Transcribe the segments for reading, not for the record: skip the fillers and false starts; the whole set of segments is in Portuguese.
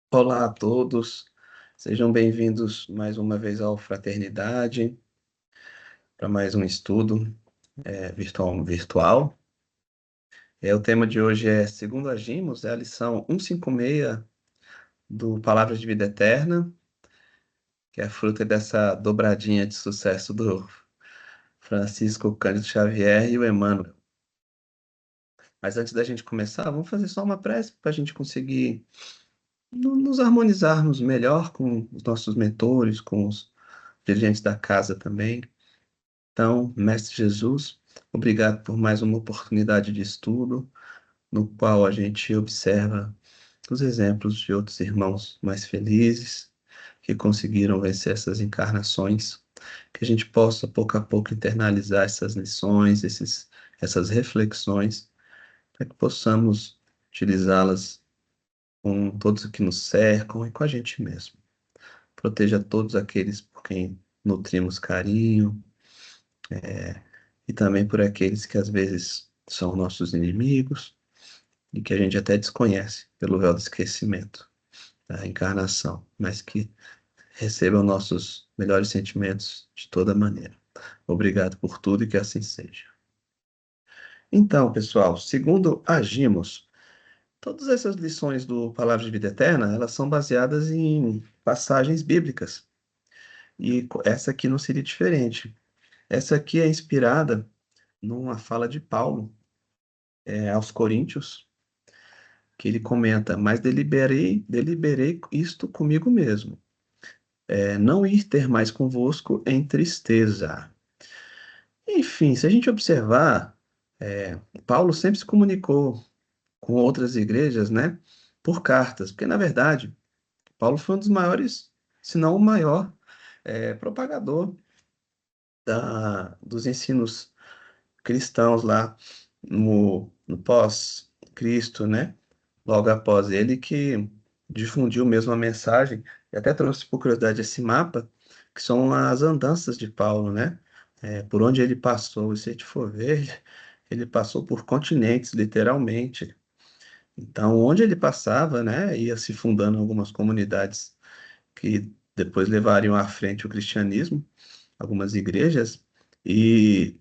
Olá a todos, sejam bem-vindos mais uma vez ao Fraternidade, para mais um estudo virtual. O tema de hoje é Segundo Agimos, é a lição 156 do Palavras de Vida Eterna, que é fruto dessa dobradinha de sucesso do Francisco Cândido Xavier e o Emmanuel. Mas antes da gente começar, vamos fazer só uma prece para a gente conseguir nos harmonizarmos melhor com os nossos mentores, com os dirigentes da casa também. Então, Mestre Jesus, obrigado por mais uma oportunidade de estudo, no qual a gente observa os exemplos de outros irmãos mais felizes, que conseguiram vencer essas encarnações, que a gente possa, pouco a pouco, internalizar essas lições, essas reflexões, para que possamos utilizá-las com todos que nos cercam e com a gente mesmo. Proteja todos aqueles por quem nutrimos carinho, e também por aqueles que às vezes são nossos inimigos e que a gente até desconhece pelo véu do esquecimento da encarnação, mas que recebam nossos melhores sentimentos de toda maneira. Obrigado por tudo e que assim seja. Então, pessoal, segundo agimos, todas essas lições do Palavra de Vida Eterna, elas são baseadas em passagens bíblicas. E essa aqui não seria diferente. Essa aqui é inspirada numa fala de Paulo, aos Coríntios, que ele comenta, mas deliberei isto comigo mesmo, não ir ter mais convosco em tristeza. Enfim, se a gente observar, Paulo sempre se comunicou com outras igrejas, né, por cartas, porque na verdade, Paulo foi um dos maiores, se não o maior, propagador dos ensinos cristãos lá no pós-Cristo, né? Logo após ele, que difundiu mesmo a mensagem, e até trouxe por curiosidade esse mapa, que são as andanças de Paulo, né? Por onde ele passou, e se a gente for ver, ele passou por continentes, literalmente. Então, onde ele passava, né, ia se fundando algumas comunidades que depois levariam à frente o cristianismo, algumas igrejas, e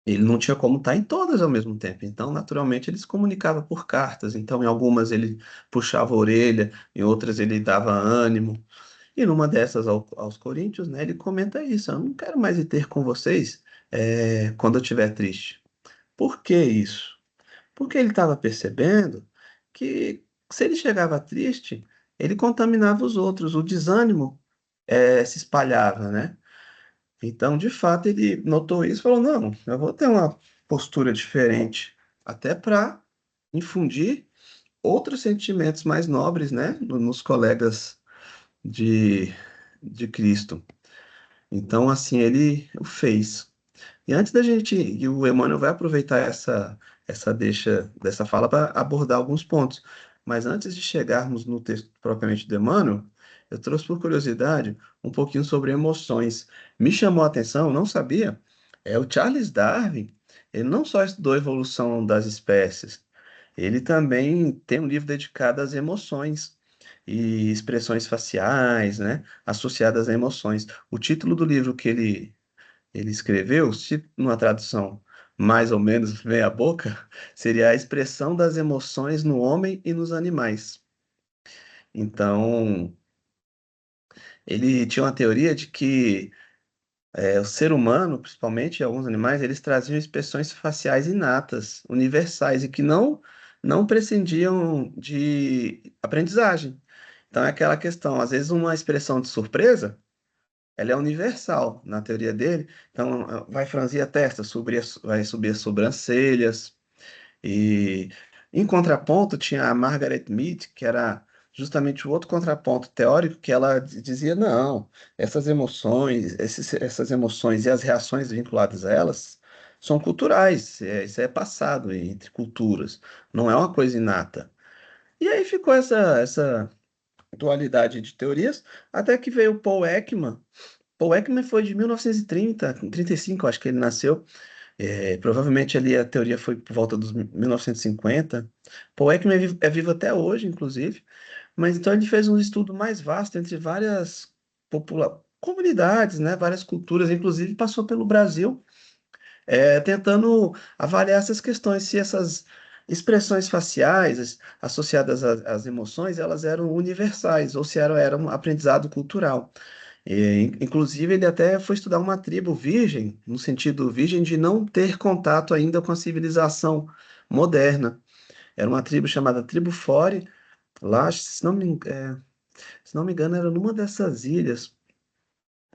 ele não tinha como estar em todas ao mesmo tempo. Então, naturalmente, ele se comunicava por cartas. Então, em algumas ele puxava a orelha, em outras ele dava ânimo. E numa dessas aos Coríntios, né, ele comenta isso: eu não quero mais ir ter com vocês quando eu estiver triste. Por que isso? Porque ele estava percebendo que se ele chegava triste, ele contaminava os outros, o desânimo se espalhava, né? Então, de fato, ele notou isso e falou: não, eu vou ter uma postura diferente, até para infundir outros sentimentos mais nobres, né, nos colegas de, de Cristo. Então, assim, ele o fez. E antes da gente, e o Emmanuel vai aproveitar essa deixa dessa fala para abordar alguns pontos. Mas antes de chegarmos no texto propriamente do Emmanuel, eu trouxe por curiosidade um pouquinho sobre emoções. Me chamou a atenção, não sabia, o Charles Darwin, ele não só estudou a evolução das espécies, ele também tem um livro dedicado às emoções e expressões faciais, né, associadas a emoções. O título do livro que ele escreveu, se numa tradução mais ou menos meia boca, seria a expressão das emoções no homem e nos animais. Então, ele tinha uma teoria de que o ser humano, principalmente e alguns animais, eles traziam expressões faciais inatas, universais, e que não prescindiam de aprendizagem. Então, é aquela questão, às vezes uma expressão de surpresa, ela é universal na teoria dele. Então, vai franzir a testa, vai subir as sobrancelhas. E em contraponto, tinha a Margaret Mead, que era justamente o outro contraponto teórico, que ela dizia: não, essas emoções, essas emoções e as reações vinculadas a elas são culturais, isso é passado entre culturas, não é uma coisa inata. E aí ficou essa dualidade de teorias, até que veio o Paul Ekman. Paul Ekman foi de 1930, 35, acho que ele nasceu. Provavelmente ali a teoria foi por volta dos 1950. Paul Ekman é vivo até hoje, inclusive, Mas então ele fez um estudo mais vasto entre várias comunidades, né, várias culturas, inclusive passou pelo Brasil, tentando avaliar essas questões, se essas expressões faciais associadas às emoções, elas eram universais, ou se era um aprendizado cultural. Inclusive, ele até foi estudar uma tribo virgem, no sentido virgem de não ter contato ainda com a civilização moderna. Era uma tribo chamada Tribo Fore, lá, se não me engano, era numa dessas ilhas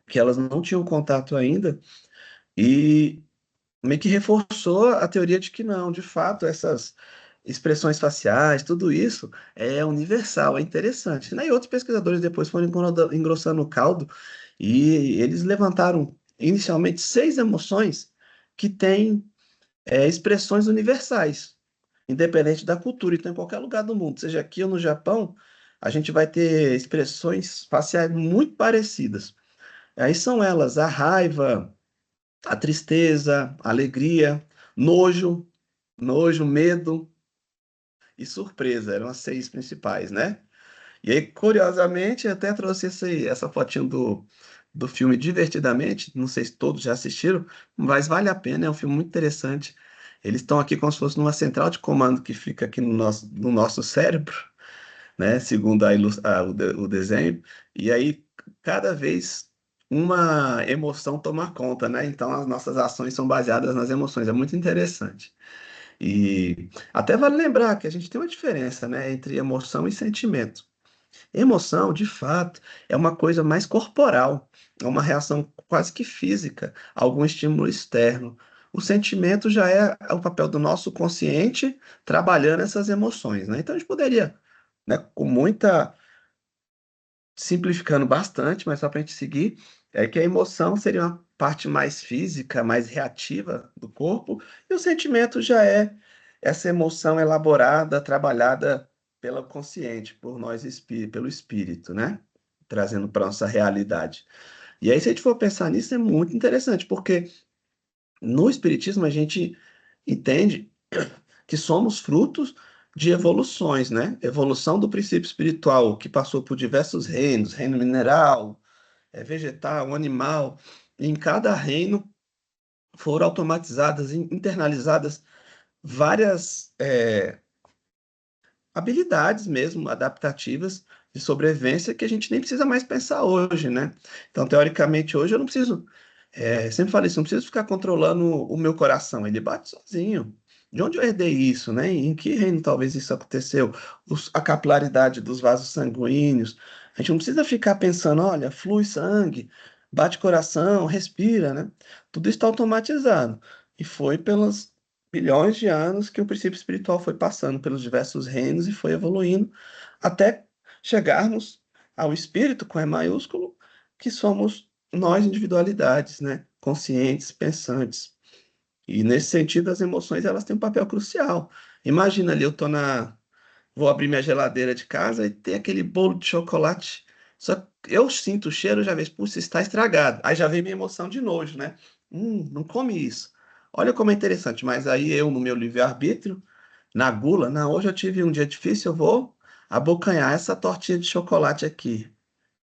que elas não tinham contato ainda, e meio que reforçou a teoria de que não, de fato, essas expressões faciais, tudo isso é universal, é interessante, né? E outros pesquisadores depois foram engrossando o caldo e eles levantaram inicialmente 6 emoções que têm expressões universais, independente da cultura. Então, em qualquer lugar do mundo, seja aqui ou no Japão, a gente vai ter expressões faciais muito parecidas. Aí são elas a raiva, a tristeza, a alegria, nojo, medo e surpresa. Eram as 6 principais, né? E aí, curiosamente, eu até trouxe essa fotinho do filme Divertidamente. Não sei se todos já assistiram, mas vale a pena, é um filme muito interessante. Eles estão aqui como se fosse numa central de comando que fica aqui no nosso cérebro, né? Segundo o desenho. E aí, cada vez uma emoção toma conta, né? Então, as nossas ações são baseadas nas emoções. É muito interessante. E até vale lembrar que a gente tem uma diferença, né, entre emoção e sentimento. Emoção, de fato, é uma coisa mais corporal, é uma reação quase que física a algum estímulo externo. O sentimento já é o papel do nosso consciente trabalhando essas emoções, né? Então a gente poderia, né, com muita simplificando bastante, mas só para a gente seguir, é que a emoção seria uma parte mais física, mais reativa do corpo, e o sentimento já é essa emoção elaborada, trabalhada pelo consciente, por nós, pelo espírito, né? Trazendo para nossa realidade. E aí, se a gente for pensar nisso, é muito interessante, porque no espiritismo a gente entende que somos frutos de evoluções, né? Evolução do princípio espiritual, que passou por diversos reinos, reino mineral, vegetal, animal. E em cada reino foram automatizadas, internalizadas várias habilidades mesmo, adaptativas de sobrevivência que a gente nem precisa mais pensar hoje, né? Então, teoricamente, hoje eu não preciso, sempre falei isso, não preciso ficar controlando o meu coração, ele bate sozinho. De onde eu herdei isso, né? Em que reino talvez isso aconteceu? A capilaridade dos vasos sanguíneos. A gente não precisa ficar pensando, olha, flui sangue, bate coração, respira, né? Tudo isso está automatizado. E foi pelos bilhões de anos que o princípio espiritual foi passando pelos diversos reinos e foi evoluindo até chegarmos ao espírito com E maiúsculo, que somos nós individualidades, né? Conscientes, pensantes. E nesse sentido, as emoções elas têm um papel crucial. Imagina ali, vou abrir minha geladeira de casa e tem aquele bolo de chocolate. Só que eu sinto o cheiro, já vejo, puxa, está estragado. Aí já vem minha emoção de nojo, né? Não come isso. Olha como é interessante, mas aí eu, no meu livre-arbítrio, na gula, não, hoje eu tive um dia difícil, eu vou abocanhar essa tortinha de chocolate aqui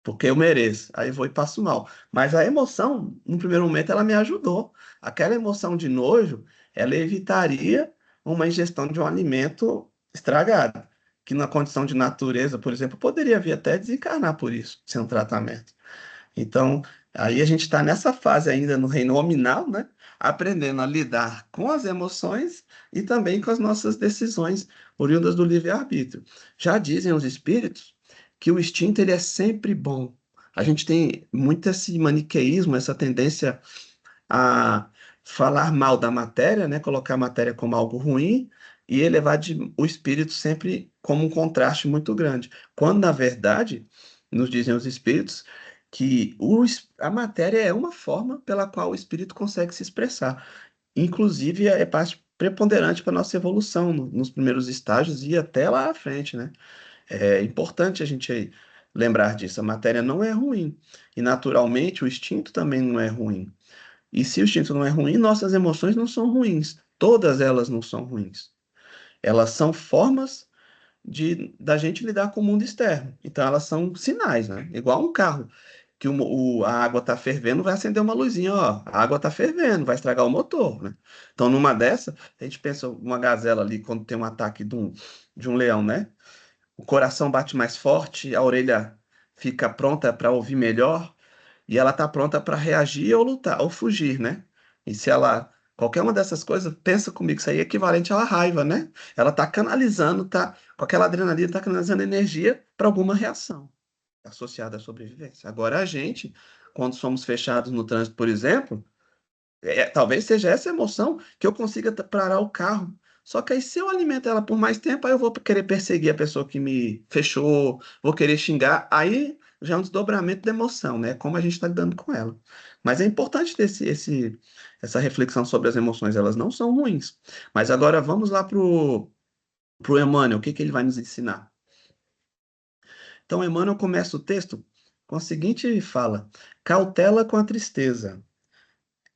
porque eu mereço. Aí vou e passo mal. Mas a emoção, no primeiro momento, ela me ajudou. Aquela emoção de nojo, ela evitaria uma ingestão de um alimento estragado, que na condição de natureza, por exemplo, poderia vir até desencarnar por isso, sem um tratamento. Então, aí a gente está nessa fase ainda no reino nominal, né? Aprendendo a lidar com as emoções e também com as nossas decisões oriundas do livre-arbítrio. Já dizem os espíritos que o instinto ele é sempre bom. A gente tem muito esse maniqueísmo, essa tendência a falar mal da matéria, né? Colocar a matéria como algo ruim e elevar o espírito sempre como um contraste muito grande. Quando, na verdade, nos dizem os espíritos que a matéria é uma forma pela qual o espírito consegue se expressar. Inclusive, é parte preponderante para a nossa evolução nos primeiros estágios e até lá à frente, né? É importante a gente aí lembrar disso. A matéria não é ruim. E, naturalmente, o instinto também não é ruim. E se o instinto não é ruim, nossas emoções não são ruins. Todas elas não são ruins. Elas são formas da gente lidar com o mundo externo. Então, elas são sinais, né? Igual um carro, que a água está fervendo, vai acender uma luzinha, ó, a água está fervendo, vai estragar o motor, né? Então, numa dessa, a gente pensa uma gazela ali, quando tem um ataque de um leão, né? O coração bate mais forte, a orelha fica pronta para ouvir melhor, e ela está pronta para reagir ou lutar, ou fugir, né? E se ela, qualquer uma dessas coisas, pensa comigo, isso aí é equivalente à raiva, né? Ela está canalizando, tá, com aquela adrenalina, está canalizando energia para alguma reação associada à sobrevivência. Agora, a gente, quando somos fechados no trânsito, por exemplo, talvez seja essa emoção que eu consiga parar o carro. Só que aí, se eu alimento ela por mais tempo, aí eu vou querer perseguir a pessoa que me fechou, vou querer xingar. Aí já é um desdobramento da emoção, né? Como a gente está lidando com ela. Mas é importante ter essa reflexão sobre as emoções. Elas não são ruins. Mas agora vamos lá pro Emmanuel. O que que ele vai nos ensinar? Então, Emmanuel começa o texto com a seguinte fala: cautela com a tristeza,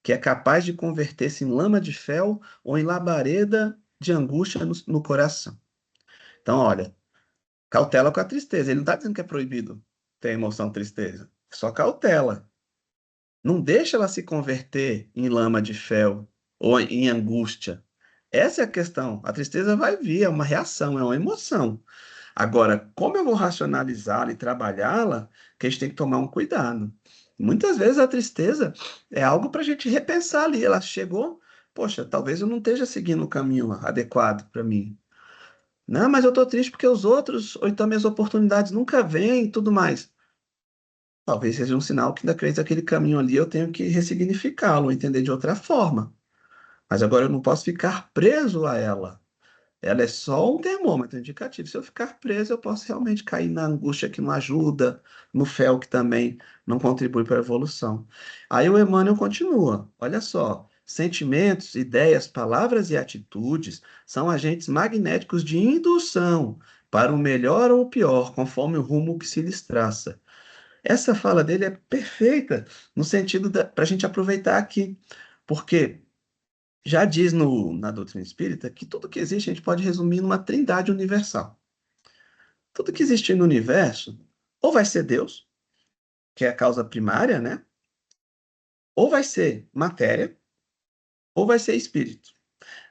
que é capaz de converter-se em lama de fel ou em labareda de angústia no coração. Então, olha, cautela com a tristeza. Ele não está dizendo que é proibido ter emoção tristeza. Só cautela. Não deixa ela se converter em lama de fel ou em angústia. Essa é a questão. A tristeza vai vir, é uma reação, é uma emoção. Agora, como eu vou racionalizá-la e trabalhá-la, que a gente tem que tomar um cuidado. Muitas vezes a tristeza é algo para a gente repensar ali. Ela chegou, poxa, talvez eu não esteja seguindo o caminho adequado para mim. Não, mas eu estou triste porque os outros, ou então minhas oportunidades nunca vêm e tudo mais. Talvez seja um sinal que, daquele caminho ali, eu tenho que ressignificá-lo, entender de outra forma. Mas agora eu não posso ficar preso a ela. Ela é só um termômetro indicativo. Se eu ficar preso, eu posso realmente cair na angústia que não ajuda, no fel que também não contribui para a evolução. Aí o Emmanuel continua: olha só, sentimentos, ideias, palavras e atitudes são agentes magnéticos de indução para o melhor ou o pior, conforme o rumo que se lhes traça. Essa fala dele é perfeita no sentido para a gente aproveitar aqui, porque já diz na doutrina espírita que tudo que existe a gente pode resumir numa trindade universal. Tudo que existe no universo, ou vai ser Deus, que é a causa primária, né? Ou vai ser matéria, ou vai ser espírito.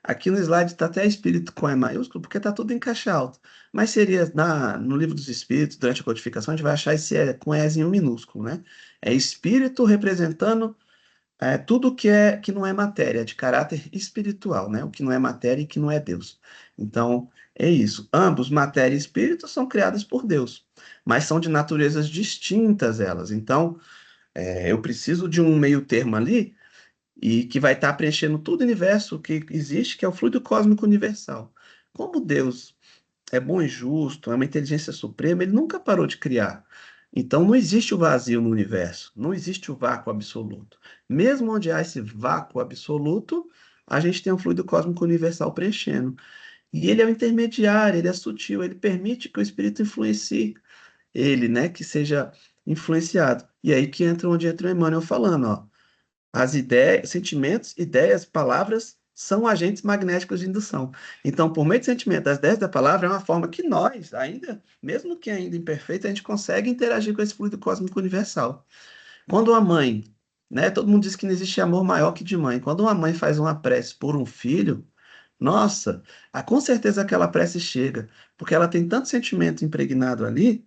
Aqui no slide está até espírito com E maiúsculo, porque está tudo em caixa alta. Mas seria no livro dos espíritos, durante a codificação, a gente vai achar esse E com Ezinho minúsculo, né? É espírito representando tudo que não é matéria, de caráter espiritual, né? O que não é matéria e que não é Deus. Então, é isso. Ambos, matéria e espírito, são criadas por Deus, mas são de naturezas distintas elas. Então, eu preciso de um meio termo ali e que vai estar preenchendo todo o universo que existe, que é o fluido cósmico universal. Como Deus é bom e justo, é uma inteligência suprema, ele nunca parou de criar. Então não existe o vazio no universo, não existe o vácuo absoluto. Mesmo onde há esse vácuo absoluto, a gente tem um fluido cósmico universal preenchendo. E ele é o intermediário, ele é sutil, ele permite que o espírito influencie ele, né, que seja influenciado. E aí que entra onde entra o Emmanuel falando, ó. As ideias, sentimentos, ideias, palavras são agentes magnéticos de indução. Então, por meio do sentimento, das ideias da palavra é uma forma que nós, ainda, mesmo que ainda imperfeito, a gente consegue interagir com esse fluido cósmico universal. Quando uma mãe, né, todo mundo diz que não existe amor maior que de mãe. Quando uma mãe faz uma prece por um filho, nossa, com certeza aquela prece chega, porque ela tem tanto sentimento impregnado ali,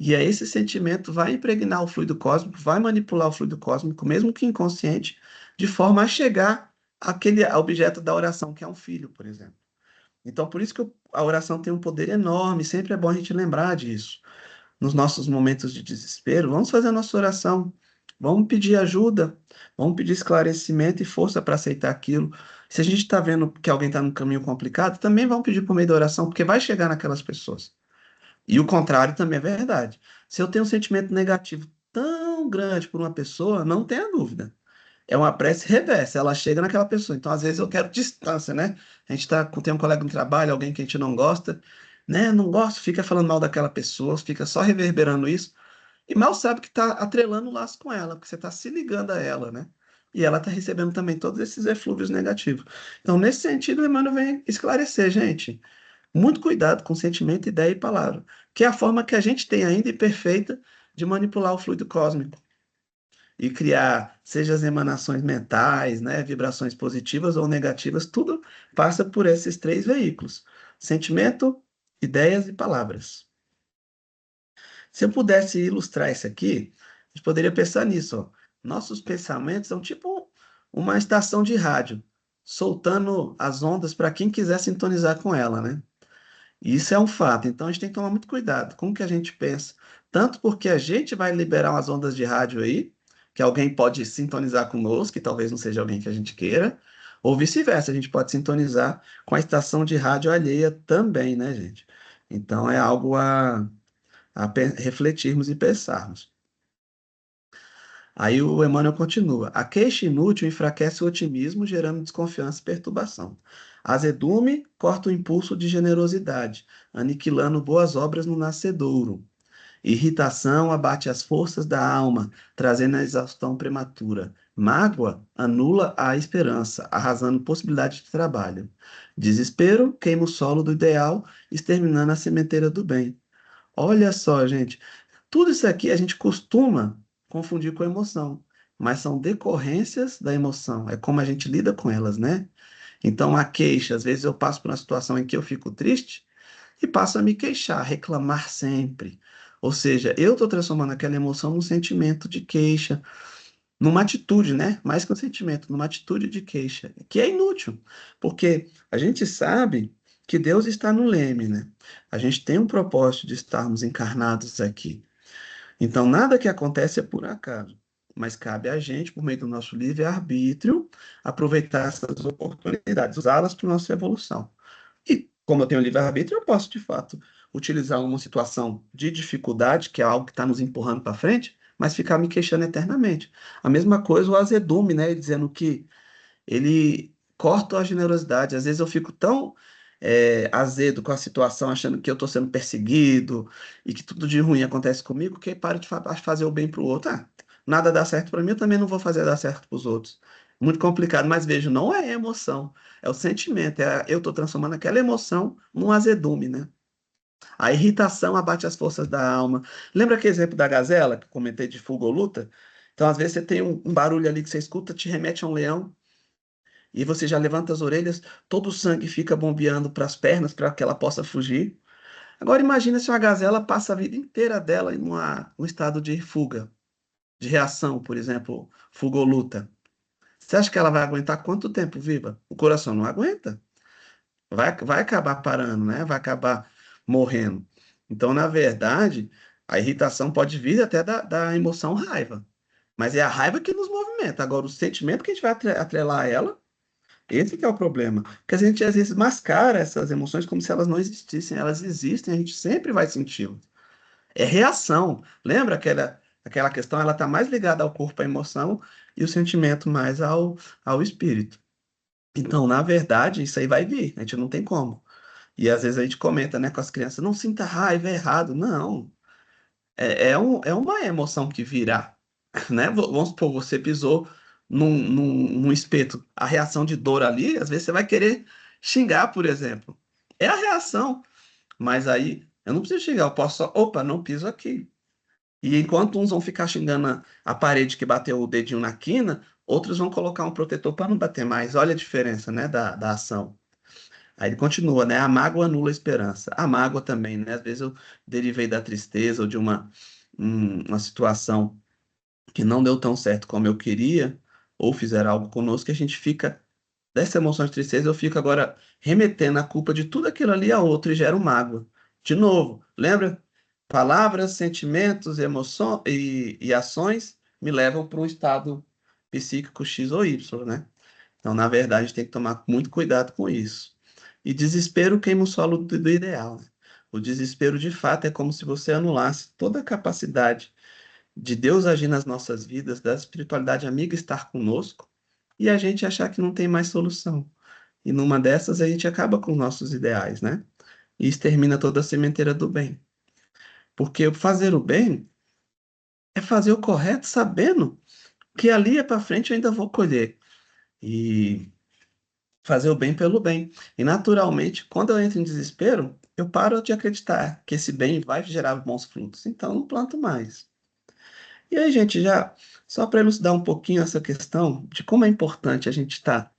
e aí esse sentimento vai impregnar o fluido cósmico, vai manipular o fluido cósmico, mesmo que inconsciente, de forma a chegar àquele objeto da oração, que é um filho, por exemplo. Então, por isso que a oração tem um poder enorme, sempre é bom a gente lembrar disso. Nos nossos momentos de desespero, vamos fazer a nossa oração, vamos pedir ajuda, vamos pedir esclarecimento e força para aceitar aquilo. Se a gente está vendo que alguém está num caminho complicado, também vamos pedir por meio da oração, porque vai chegar naquelas pessoas. E o contrário também é verdade. Se eu tenho um sentimento negativo tão grande por uma pessoa, não tenha dúvida. É uma prece reversa, ela chega naquela pessoa. Então, às vezes, eu quero distância, né? A gente tem um colega no trabalho, alguém que a gente não gosta, né? Não gosta, fica falando mal daquela pessoa, fica só reverberando isso, e mal sabe que está atrelando o laço com ela, porque você está se ligando a ela, né? E ela está recebendo também todos esses eflúvios negativos. Então, nesse sentido, o Emmanuel vem esclarecer, gente. Muito cuidado com sentimento, ideia e palavra, que é a forma que a gente tem ainda e perfeita de manipular o fluido cósmico e criar, seja as emanações mentais, né, vibrações positivas ou negativas, tudo passa por esses três veículos: sentimento, ideias e palavras. Se eu pudesse ilustrar isso aqui, a gente poderia pensar nisso, ó. Nossos pensamentos são tipo uma estação de rádio, soltando as ondas para quem quiser sintonizar com ela, né? E isso é um fato, então a gente tem que tomar muito cuidado com o que a gente pensa, tanto porque a gente vai liberar umas ondas de rádio aí, que alguém pode sintonizar conosco, que talvez não seja alguém que a gente queira, ou vice-versa, a gente pode sintonizar com a estação de rádio alheia também, né, gente? Então é algo a refletirmos e pensarmos. Aí o Emmanuel continua: a queixa inútil enfraquece o otimismo, gerando desconfiança e perturbação. Azedume corta o impulso de generosidade, aniquilando boas obras no nascedouro. Irritação abate as forças da alma, trazendo a exaustão prematura. Mágoa anula a esperança, arrasando possibilidade de trabalho. Desespero queima o solo do ideal, exterminando a sementeira do bem. Olha só, gente, tudo isso aqui a gente costuma confundir com emoção, mas são decorrências da emoção, é como a gente lida com elas, né? Então, a queixa, às vezes eu passo por uma situação em que eu fico triste e passo a me queixar, reclamar sempre. Ou seja, eu estou transformando aquela emoção num sentimento de queixa, numa atitude, né? Mais que um sentimento, numa atitude de queixa, que é inútil, porque a gente sabe que Deus está no leme, né? A gente tem um propósito de estarmos encarnados aqui. Então, nada que acontece é por acaso, mas cabe a gente, por meio do nosso livre-arbítrio, aproveitar essas oportunidades, usá-las para a nossa evolução. E, como eu tenho livre-arbítrio, eu posso, de fato, utilizar uma situação de dificuldade, que é algo que está nos empurrando para frente, mas ficar me queixando eternamente. A mesma coisa o azedume, né? Dizendo que ele corta a generosidade. Às vezes eu fico tão azedo com a situação, achando que eu estou sendo perseguido e que tudo de ruim acontece comigo, que paro de fazer o bem para o outro. Ah, nada dá certo para mim, eu também não vou fazer dar certo para os outros. Muito complicado, mas vejo, não é emoção, é o sentimento, eu estou transformando aquela emoção num azedume, né? A irritação abate as forças da alma. Lembra aquele exemplo da gazela que eu comentei de fuga ou luta? Então, às vezes, você tem um barulho ali que você escuta, te remete a um leão, e você já levanta as orelhas, todo o sangue fica bombeando para as pernas para que ela possa fugir. Agora imagina se uma gazela passa a vida inteira dela em um estado de fuga, de reação, por exemplo, fuga ou luta. Você acha que ela vai aguentar quanto tempo viva? O coração não aguenta. Vai acabar parando, né? Vai acabar morrendo. Então, na verdade, a irritação pode vir até da emoção raiva. Mas é a raiva que nos movimenta. Agora, o sentimento que a gente vai atrelar a ela, esse que é o problema. Porque a gente às vezes mascara essas emoções como se elas não existissem. Elas existem, a gente sempre vai senti-las. É reação. Lembra aquela questão? Ela está mais ligada ao corpo, à emoção, e o sentimento mais ao espírito. Então, na verdade, isso aí vai vir. A gente não tem como. E às vezes a gente comenta, né, com as crianças, não sinta raiva, é errado. Não. É uma emoção que virá, né? Vamos supor, você pisou num espeto. A reação de dor ali, às vezes você vai querer xingar, por exemplo. É a reação. Mas aí, eu não preciso xingar, eu posso só, opa, não piso aqui. E enquanto uns vão ficar xingando a parede que bateu o dedinho na quina, outros vão colocar um protetor para não bater mais. Olha a diferença, né, da ação. Aí ele continua, né? A mágoa anula a esperança. A mágoa também, né? Às vezes eu derivei da tristeza ou de uma situação que não deu tão certo como eu queria, ou fizeram algo conosco, que a gente fica, dessa emoção de tristeza, eu fico agora remetendo a culpa de tudo aquilo ali a outro e gero mágoa. De novo, lembra? Palavras, sentimentos, emoções e ações me levam para um estado psíquico X ou Y, né? Então, na verdade, a gente tem que tomar muito cuidado com isso. E desespero queima o solo do ideal, né? O desespero, de fato, é como se você anulasse toda a capacidade de Deus agir nas nossas vidas, da espiritualidade amiga estar conosco, e a gente achar que não tem mais solução. E numa dessas, a gente acaba com os nossos ideais, né? E extermina toda a sementeira do bem. Porque o fazer o bem é fazer o correto sabendo que ali é para frente eu ainda vou colher. E fazer o bem pelo bem. E naturalmente, quando eu entro em desespero, eu paro de acreditar que esse bem vai gerar bons frutos. Então, não planto mais. E aí, gente, já só para elucidar um pouquinho essa questão de como é importante a gente estar,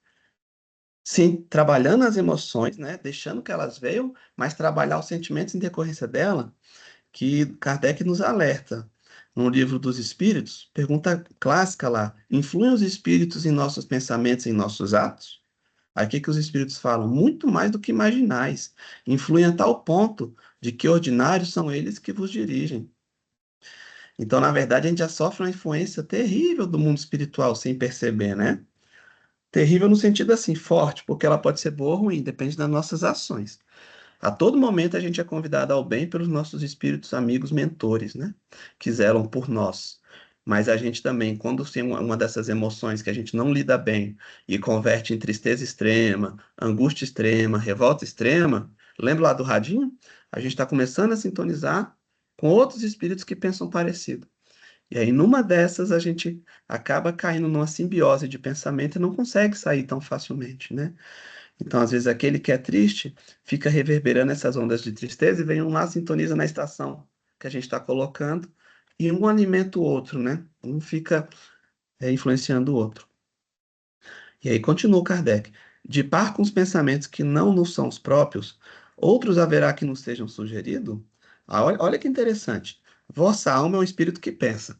sim, trabalhando as emoções, né? Deixando que elas venham, mas trabalhar os sentimentos em decorrência dela, que Kardec nos alerta. No livro dos Espíritos, pergunta clássica lá: influem os espíritos em nossos pensamentos e em nossos atos? Aí o que que os espíritos falam? Muito mais do que imaginais. Influem a tal ponto de que ordinários são eles que vos dirigem. Então, na verdade, a gente já sofre uma influência terrível do mundo espiritual sem perceber, né? Terrível no sentido assim, forte, porque ela pode ser boa ou ruim, depende das nossas ações. A todo momento a gente é convidado ao bem pelos nossos espíritos amigos mentores, né? Que zelam por nós. Mas a gente também, quando tem uma dessas emoções que a gente não lida bem e converte em tristeza extrema, angústia extrema, revolta extrema, lembra lá do radinho? A gente está começando a sintonizar com outros espíritos que pensam parecido. E aí, numa dessas, a gente acaba caindo numa simbiose de pensamento e não consegue sair tão facilmente, né? Então, às vezes, aquele que é triste fica reverberando essas ondas de tristeza e vem um lá, sintoniza na estação que a gente está colocando e um alimenta o outro, né? Um fica influenciando o outro. E aí continua Kardec. De par com os pensamentos que não nos são os próprios, outros haverá que nos sejam sugeridos? Ah, olha que interessante. Vossa alma é um espírito que pensa.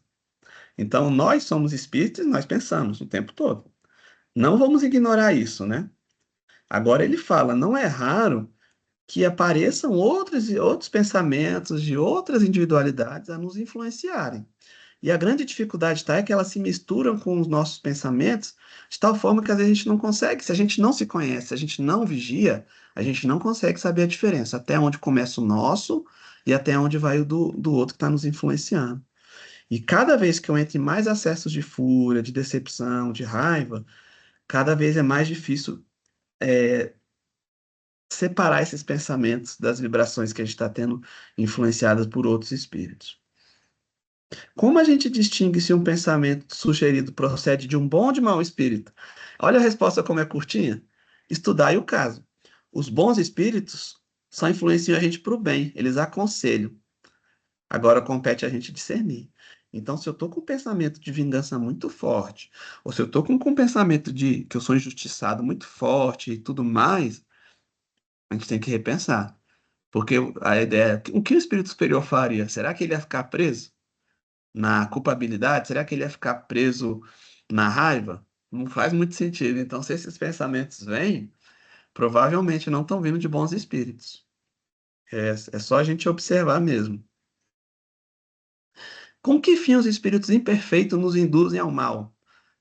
Então, nós somos espíritos e nós pensamos o tempo todo. Não vamos ignorar isso, né? Agora ele fala, não é raro que apareçam outros pensamentos de outras individualidades a nos influenciarem. E a grande dificuldade está é que elas se misturam com os nossos pensamentos de tal forma que às vezes a gente não consegue, se a gente não se conhece, se a gente não vigia, a gente não consegue saber a diferença, até onde começa o nosso e até onde vai o do outro que está nos influenciando. E cada vez que eu entro em mais acessos de fúria, de decepção, de raiva, cada vez é mais difícil separar esses pensamentos das vibrações que a gente está tendo influenciadas por outros espíritos. Como a gente distingue se um pensamento sugerido procede de um bom ou de mau espírito? Olha a resposta como é curtinha. Estudai o caso. Os bons espíritos só influenciam a gente para o bem, eles aconselham. Agora compete a gente discernir. Então, se eu estou com um pensamento de vingança muito forte, ou se eu estou com um pensamento de que eu sou injustiçado muito forte e tudo mais, a gente tem que repensar. Porque a ideia é, o que o espírito superior faria? Será que ele ia ficar preso na culpabilidade? Será que ele ia ficar preso na raiva? Não faz muito sentido. Então, se esses pensamentos vêm, provavelmente não estão vindo de bons espíritos. É só a gente observar mesmo. Com que fim os espíritos imperfeitos nos induzem ao mal,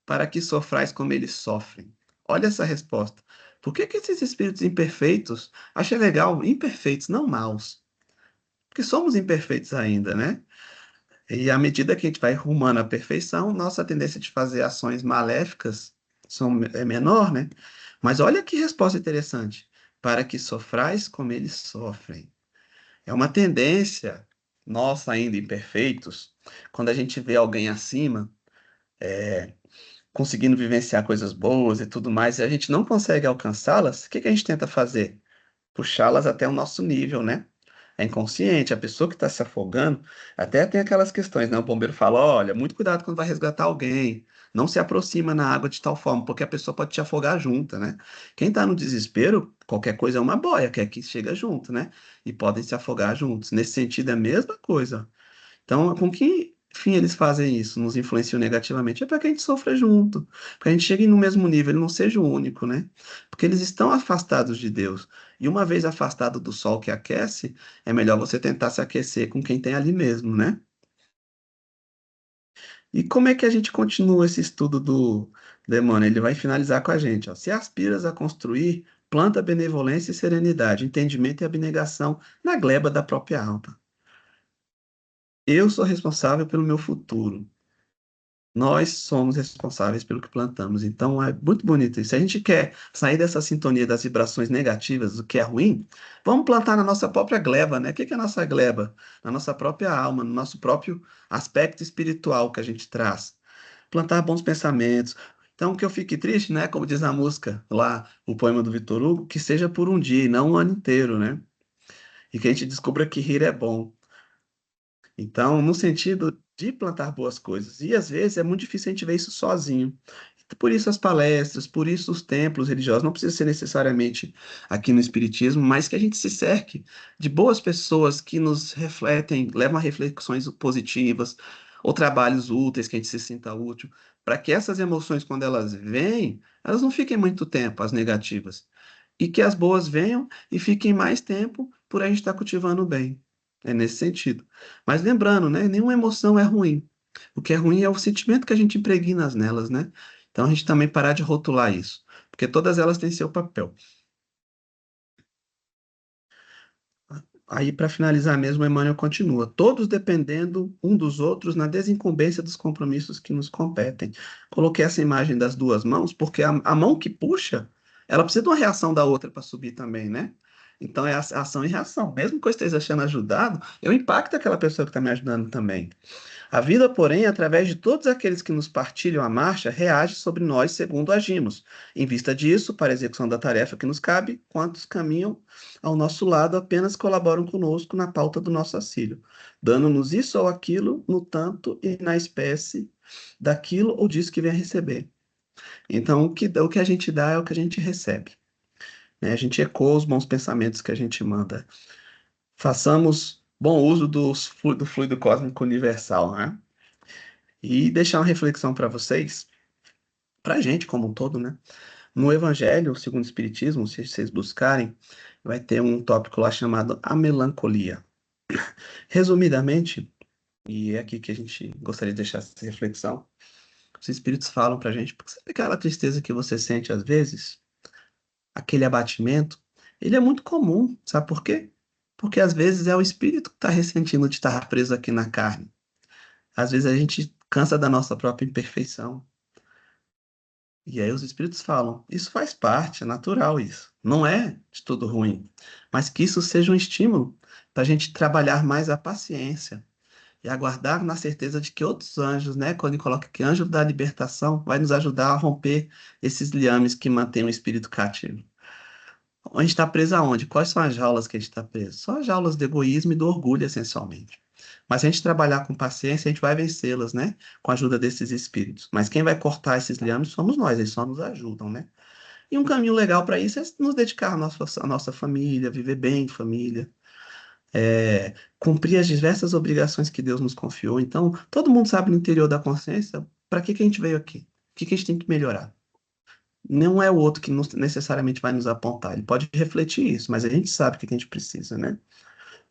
para que sofrais como eles sofrem? Olha essa resposta. Por que que esses espíritos imperfeitos, achei legal, imperfeitos, não maus? Porque somos imperfeitos ainda, né? E à medida que a gente vai rumando à perfeição, nossa tendência de fazer ações maléficas é menor, né? Mas olha que resposta interessante. Para que sofrais como eles sofrem. É uma tendência, nós ainda imperfeitos, quando a gente vê alguém acima, conseguindo vivenciar coisas boas e tudo mais, e a gente não consegue alcançá-las, o que que a gente tenta fazer? Puxá-las até o nosso nível, né? É inconsciente, a pessoa que está se afogando, até tem aquelas questões, né? O bombeiro fala, olha, muito cuidado quando vai resgatar alguém, não se aproxima na água de tal forma, porque a pessoa pode te afogar junto, né? Quem está no desespero, qualquer coisa é uma boia, quer que chega junto, né? E podem se afogar juntos. Nesse sentido, é a mesma coisa. Então, com que fim eles fazem isso? Nos influenciam negativamente? É para que a gente sofra junto, para que a gente chegue no mesmo nível, ele não seja o único, né? Porque eles estão afastados de Deus. E uma vez afastado do sol que aquece, é melhor você tentar se aquecer com quem tem ali mesmo, né? E como é que a gente continua esse estudo do demônio? Ele vai finalizar com a gente, ó. Se aspiras a construir, planta benevolência e serenidade, entendimento e abnegação na gleba da própria alma. Eu sou responsável pelo meu futuro. Nós somos responsáveis pelo que plantamos. Então é muito bonito isso. Se a gente quer sair dessa sintonia das vibrações negativas, do que é ruim, vamos plantar na nossa própria gleba, né? O que que é a nossa gleba? Na nossa própria alma, no nosso próprio aspecto espiritual que a gente traz. Plantar bons pensamentos. Então, que eu fique triste, né? Como diz a música lá, o poema do Vitor Hugo, que seja por um dia e não um ano inteiro, né? E que a gente descubra que rir é bom. Então, no sentido de plantar boas coisas. E às vezes é muito difícil a gente ver isso sozinho. Por isso as palestras, por isso os templos religiosos, não precisa ser necessariamente aqui no Espiritismo, mas que a gente se cerque de boas pessoas que nos refletem, levam a reflexões positivas, ou trabalhos úteis, que a gente se sinta útil, para que essas emoções, quando elas vêm, elas não fiquem muito tempo, as negativas, e que as boas venham e fiquem mais tempo por a gente estar cultivando o bem. É nesse sentido. Mas lembrando, né, nenhuma emoção é ruim. O que é ruim é o sentimento que a gente impregna nelas, né? Então a gente também parar de rotular isso, porque todas elas têm seu papel. Aí, para finalizar mesmo, Emmanuel continua: todos dependendo um dos outros na desincumbência dos compromissos que nos competem. Coloquei essa imagem das duas mãos, porque a mão que puxa, ela precisa de uma reação da outra para subir também, né? Então é ação e reação. Mesmo que eu esteja sendo ajudado, eu impacto aquela pessoa que está me ajudando também. A vida, porém, através de todos aqueles que nos partilham a marcha, reage sobre nós segundo agimos. Em vista disso, para a execução da tarefa que nos cabe, quantos caminham ao nosso lado apenas colaboram conosco na pauta do nosso auxílio, dando-nos isso ou aquilo, no tanto e na espécie daquilo ou disso que vem a receber. Então, o que a gente dá é o que a gente recebe, né? A gente ecoa os bons pensamentos que a gente manda. Façamos bom uso do fluido cósmico universal, né? E deixar uma reflexão para vocês, para a gente como um todo, né? No Evangelho, segundo o Espiritismo, se vocês buscarem, vai ter um tópico lá chamado a melancolia. Resumidamente, e é aqui que a gente gostaria de deixar essa reflexão, os Espíritos falam para a gente, porque sabe aquela tristeza que você sente às vezes, aquele abatimento, ele é muito comum, sabe por quê? Porque às vezes é o Espírito que está ressentindo de estar preso aqui na carne. Às vezes a gente cansa da nossa própria imperfeição. E aí os espíritos falam, isso faz parte, é natural isso. Não é de tudo ruim, mas que isso seja um estímulo para a gente trabalhar mais a paciência e aguardar na certeza de que outros anjos, né, quando ele coloca que anjo da libertação, vai nos ajudar a romper esses liames que mantêm o espírito cativo. A gente está preso aonde? Quais são as jaulas que a gente está preso? São as jaulas do egoísmo e do orgulho, essencialmente. Mas se a gente trabalhar com paciência, a gente vai vencê-las, né? Com a ajuda desses espíritos. Mas quem vai cortar esses liames somos nós, eles só nos ajudam, né? E um caminho legal para isso é nos dedicar à nossa família, viver bem em família, cumprir as diversas obrigações que Deus nos confiou. Então, todo mundo sabe no interior da consciência para que que a gente veio aqui, o que que a gente tem que melhorar. Não é o outro que necessariamente vai nos apontar. Ele pode refletir isso, mas a gente sabe o que que a gente precisa, né?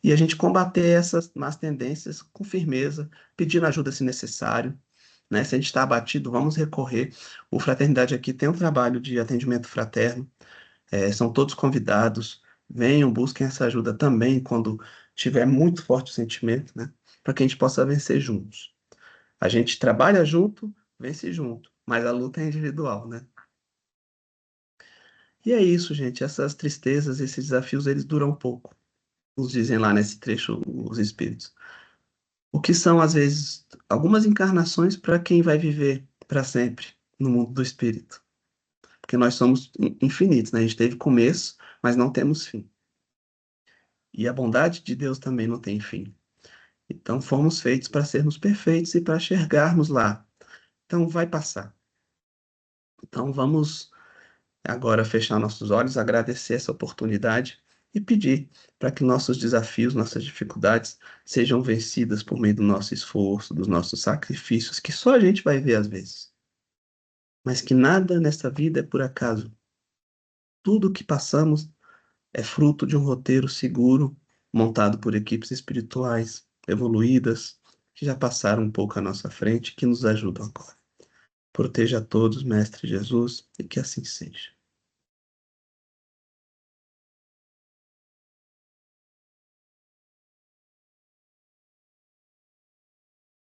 E a gente combater essas más tendências com firmeza, pedindo ajuda se necessário, né? Se a gente está abatido, vamos recorrer. O Fraternidade aqui tem um trabalho de atendimento fraterno, são todos convidados. Venham, busquem essa ajuda também quando tiver muito forte o sentimento, né? Para que a gente possa vencer juntos. A gente trabalha junto, vence junto, mas a luta é individual, né? E é isso, gente. Essas tristezas, esses desafios, eles duram pouco. Nos dizem lá nesse trecho os espíritos. O que são, às vezes, algumas encarnações para quem vai viver para sempre no mundo do espírito. Porque nós somos infinitos, né? A gente teve começo, mas não temos fim. E a bondade de Deus também não tem fim. Então, fomos feitos para sermos perfeitos e para chegarmos lá. Então, vai passar. Então, vamos agora fechar nossos olhos, agradecer essa oportunidade e pedir para que nossos desafios, nossas dificuldades sejam vencidas por meio do nosso esforço, dos nossos sacrifícios, que só a gente vai ver às vezes. Mas que nada nesta vida é por acaso. Tudo o que passamos é fruto de um roteiro seguro, montado por equipes espirituais evoluídas, que já passaram um pouco à nossa frente, que nos ajudam agora. Proteja a todos, Mestre Jesus, e que assim seja.